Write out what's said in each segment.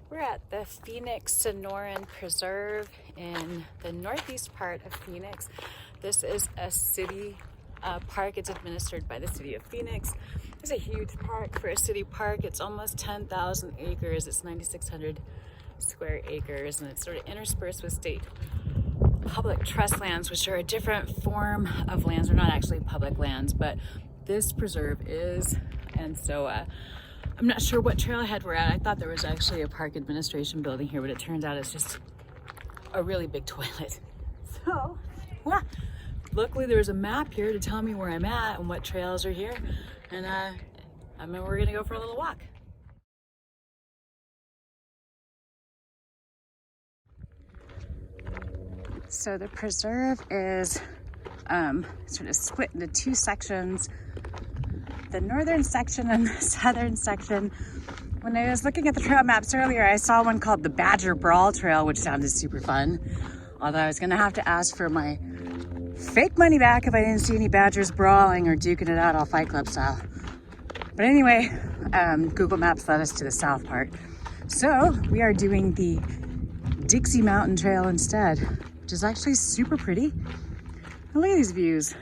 We're at the Phoenix Sonoran Preserve in the northeast part of Phoenix. This is a city park. It's administered by the city of Phoenix. It's a huge park for a city park. It's almost 10,000 acres. It's 9,600 square acres, and it's sort of interspersed with state public trust lands, which are a different form of lands. They're not actually public lands, but this preserve is. And so I'm not sure what trailhead we're at. I thought there was actually a park administration building here, but it turns out it's just a really big toilet. So, well, luckily there's a map here to tell me where I'm at and what trails are here. And we're gonna go for a little walk. So the preserve is sort of split into two sections, the northern section and the southern section. When I was looking at the trail maps earlier, I saw one called the Badger Brawl Trail, which sounded super fun. Although I was gonna have to ask for my fake money back if I didn't see any badgers brawling or duking it out all Fight Club style. But anyway, Google Maps led us to the south part. So we are doing the Dixie Mountain Trail instead, which is actually super pretty. And look at these views.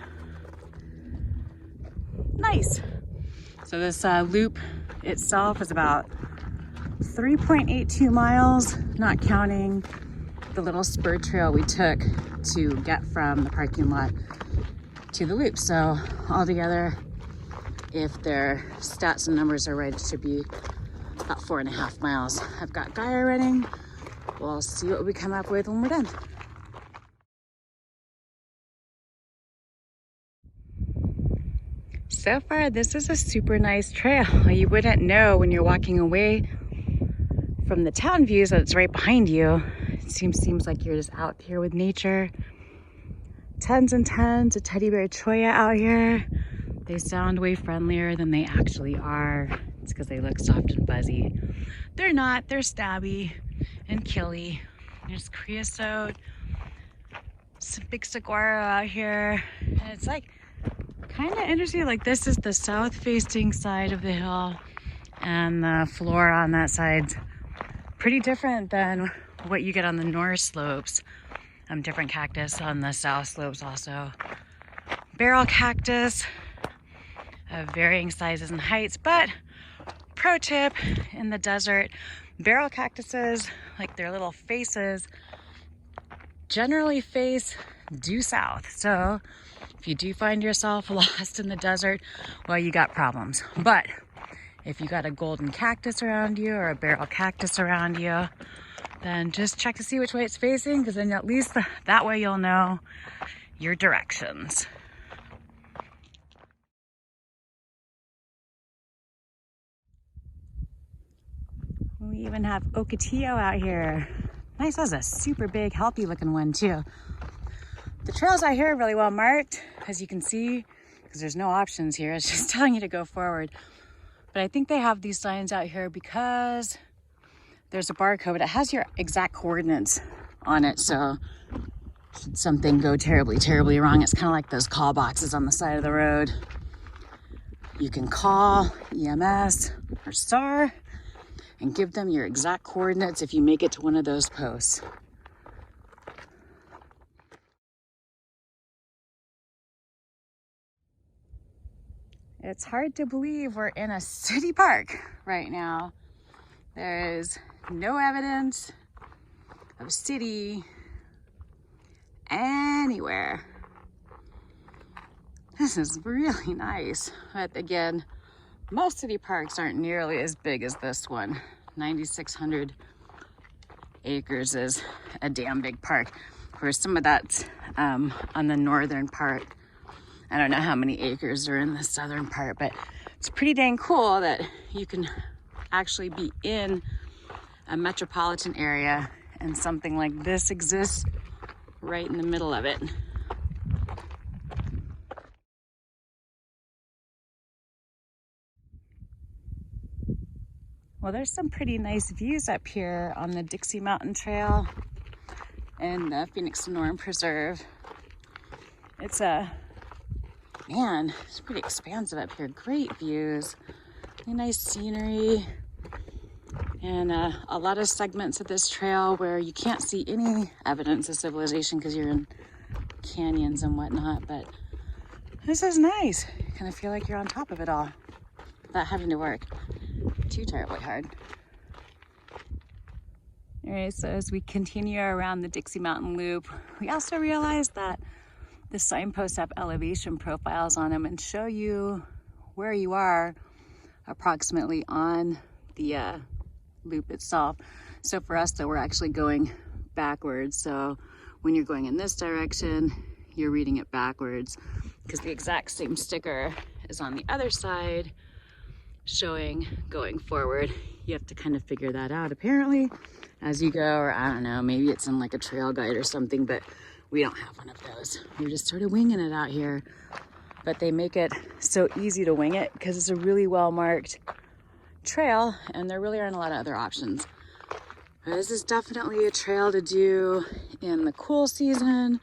Nice. So this loop itself is about 3.82 miles, not counting the little spur trail we took to get from the parking lot to the loop. So altogether, if their stats and numbers are right, it should be about 4.5 miles. I've got Gaia running. We'll see what we come up with when we're done. So far, this is a super nice trail. You wouldn't know when you're walking away from the town views that it's right behind you. It seems like you're just out here with nature. Tons and tons of teddy bear cholla out here. They sound way friendlier than they actually are. It's because they look soft and fuzzy. They're not. They're stabby and killy. There's creosote, some big saguaro out here. And it's like kind of interesting. Like, this is the south facing side of the hill, and the flora on that side's pretty different than what you get on the north slopes. Different cactus on the south slopes also. Barrel cactus of varying sizes and heights, but pro tip in the desert, barrel cactuses, like their little faces, generally face due south. So if you do find yourself lost in the desert, well, you got problems. But if you got a golden cactus around you or a barrel cactus around you, then just check to see which way it's facing, because then at least that way you'll know your directions. We even have Ocotillo out here. Nice, that's a super big, healthy looking one too. The trails out here are really well marked, as you can see, because there's no options here. It's just telling you to go forward. But I think they have these signs out here because there's a barcode. It has your exact coordinates on it. So should something go terribly, terribly wrong, it's kind of like those call boxes on the side of the road. You can call EMS or STAR and give them your exact coordinates if you make it to one of those posts. It's hard to believe we're in a city park right now. There is no evidence of city anywhere. This is really nice. But again, most city parks aren't nearly as big as this one. 9,600 acres is a damn big park. Whereas some of that's on the northern part. I don't know how many acres are in the southern part, but it's pretty dang cool that you can actually be in a metropolitan area and something like this exists right in the middle of it. Well, there's some pretty nice views up here on the Dixie Mountain Trail and the Phoenix Sonoran Preserve. It's it's pretty expansive up here. Great views, really nice scenery. And a lot of segments of this trail where you can't see any evidence of civilization because you're in canyons and whatnot, but this is nice. You kind of feel like you're on top of it all without having to work too terribly hard. All right, so as we continue around the Dixie Mountain Loop, we also realized that the signposts have elevation profiles on them and show you where you are approximately on the loop itself. So for us though, we're actually going backwards. So when you're going in this direction, you're reading it backwards because the exact same sticker is on the other side showing going forward. You have to kind of figure that out apparently as you go, or I don't know, maybe it's in like a trail guide or something, but we don't have one of those. We're just sort of winging it out here. But they make it so easy to wing it because it's a really well marked trail and there really aren't a lot of other options. This is definitely a trail to do in the cool season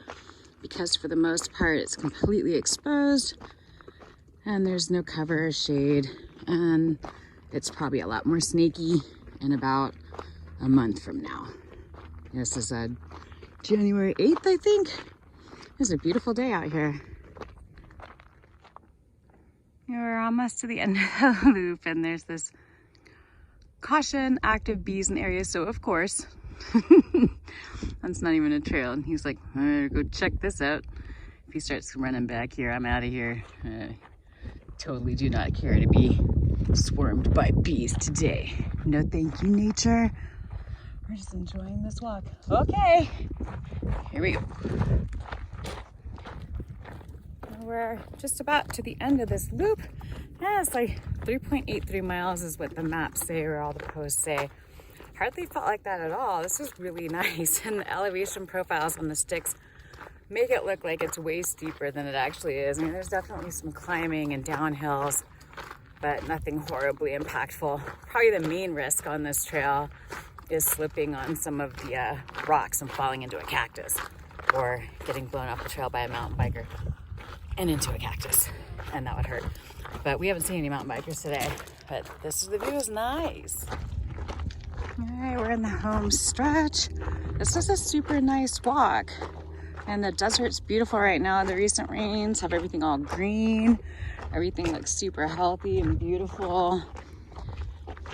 because for the most part it's completely exposed and there's no cover or shade, and it's probably a lot more snaky in about a month from now. This is January 8th, I think. It's a beautiful day out here. We're almost to the end of the loop and there's this caution, active bees in the area. So of course, that's not even a trail. And he's like, go check this out. If he starts running back here, I'm out of here. Totally do not care to be swarmed by bees today. No thank you, nature. We're just enjoying this walk. Okay, here we go. We're just about to the end of this loop. Yeah, it's like 3.83 miles is what the maps say or all the posts say. Hardly felt like that at all. This is really nice. And the elevation profiles on the sticks make it look like it's way steeper than it actually is. I mean, there's definitely some climbing and downhills, but nothing horribly impactful. Probably the main risk on this trail is slipping on some of the rocks and falling into a cactus or getting blown off the trail by a mountain biker and into a cactus, and that would hurt. But we haven't seen any mountain bikers today, but the view is nice. All right, we're in the home stretch. This is a super nice walk, and the desert's beautiful right now. The recent rains have everything all green. Everything looks super healthy and beautiful.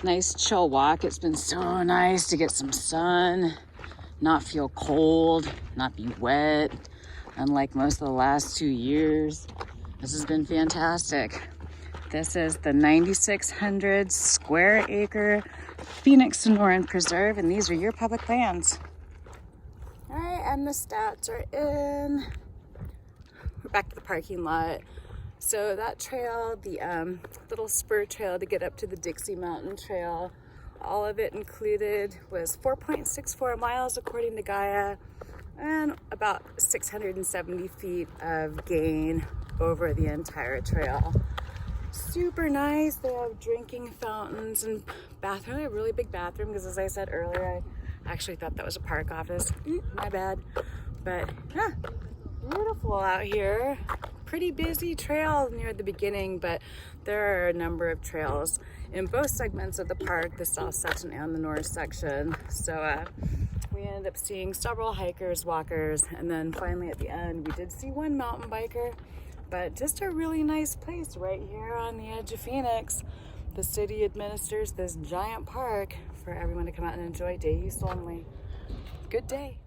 Nice chill walk. It's been so nice to get some sun, not feel cold, not be wet. Unlike most of the last 2 years, this has been fantastic. This is the 9,600 square acre Phoenix Sonoran Preserve, and these are your public lands. All right, and the stats are in. We're back to the parking lot. So that trail, the little spur trail to get up to the Dixie Mountain Trail, all of it included was 4.64 miles according to Gaia, and about 670 feet of gain over the entire trail. Super nice. They have drinking fountains and bathroom. They have a really big bathroom because, as I said earlier, I actually thought that was a park office. My bad. But yeah, beautiful out here. Pretty busy trail near the beginning, but there are a number of trails in both segments of the park, the south section and the north section. So we ended up seeing several hikers, walkers, and then finally at the end we did see one mountain biker. But just a really nice place right here on the edge of Phoenix. The city administers this giant park for everyone to come out and enjoy day use only. Good day.